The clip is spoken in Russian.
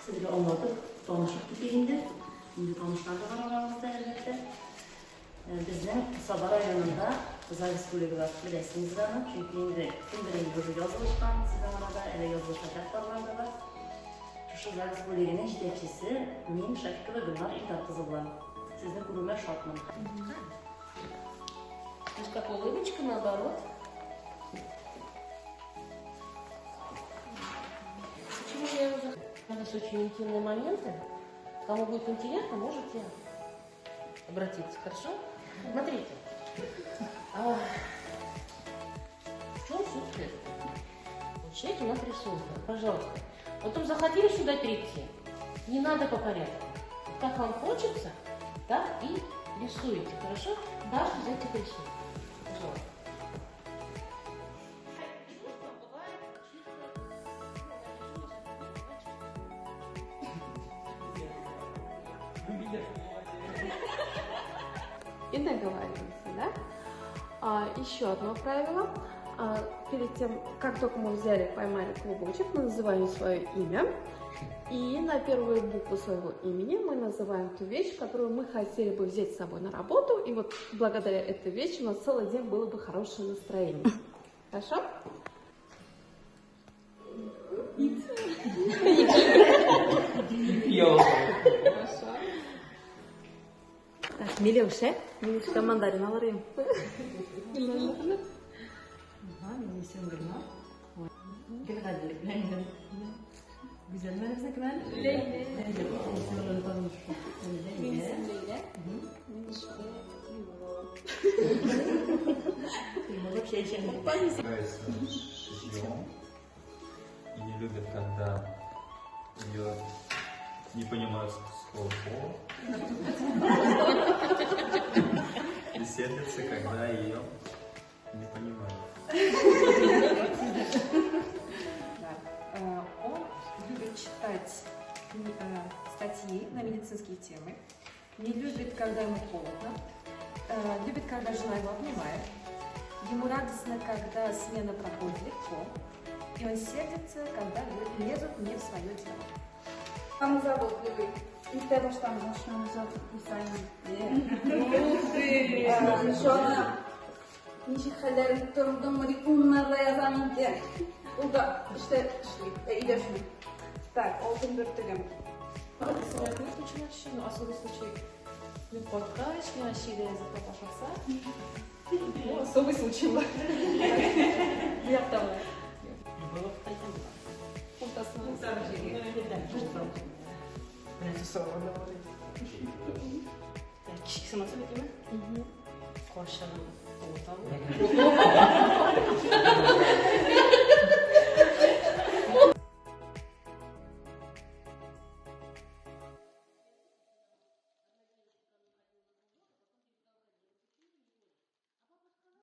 Sizga anlatıp tanışıp gideyindir. Şimdi tanışlarda var aramızda elbette. Bizim Sabah rayonunda Kızlar Respublika var, bilirsiniz bana. Çünkü şimdi kim birinci böyle yazılışkan, sizden arada ele yazılışacak dağlarda var. Şu Kızlar Respublika'nın жетекçisi Min Şakika ve Gülnar İlkar kızı bulan. Sizden kurulmaya şartmın. Как улыбочка наоборот. Почему я уже... Здесь очень интимные моменты. Кому будет интересно, можете обратиться, хорошо? Смотрите. В чем суть этого? Вот человек у нас рисунка, пожалуйста. Потом захотели сюда прийти, не надо по порядку. Как вам хочется, так и рисуете, хорошо? Даже из этих рисунков. Пожалуйста. И договариваемся, да? Еще одно правило. Перед тем, как только мы взяли, поймали клубочек, мы называем свое имя. И на первую букву своего имени мы называем ту вещь, которую мы хотели бы взять с собой на работу. И вот благодаря этой вещи у нас целый день было бы хорошее настроение. Хорошо? Хорошо. Так, Милюша, Милюшка мандарин аларым. Милюшем Гülnar. Gülnar. Güzel mi öyle kıvan? Leyla. И не любят, когда ее не понимают слово и сердятся, когда ее не понимают. Он любит читать статьи на медицинские темы, не любит, когда ему холодно, любит, когда жена его обнимает, ему радостно, когда смена проходит легко, и он сердится, когда лезут не в свое дело. Самый заботливый. Из-за того, что мы писаем. Жена, ничего халяль, трудом морякунна yazanınca. O da işte iyileşmiyor. Так, olsun dörttüğüm. Очень мужчину, особый случай. Ну, подкач, не осилие языка пошла. Ну, особый случай был. Я вторая. Было в таком. Kişi nasıl değil mi? Koşalım.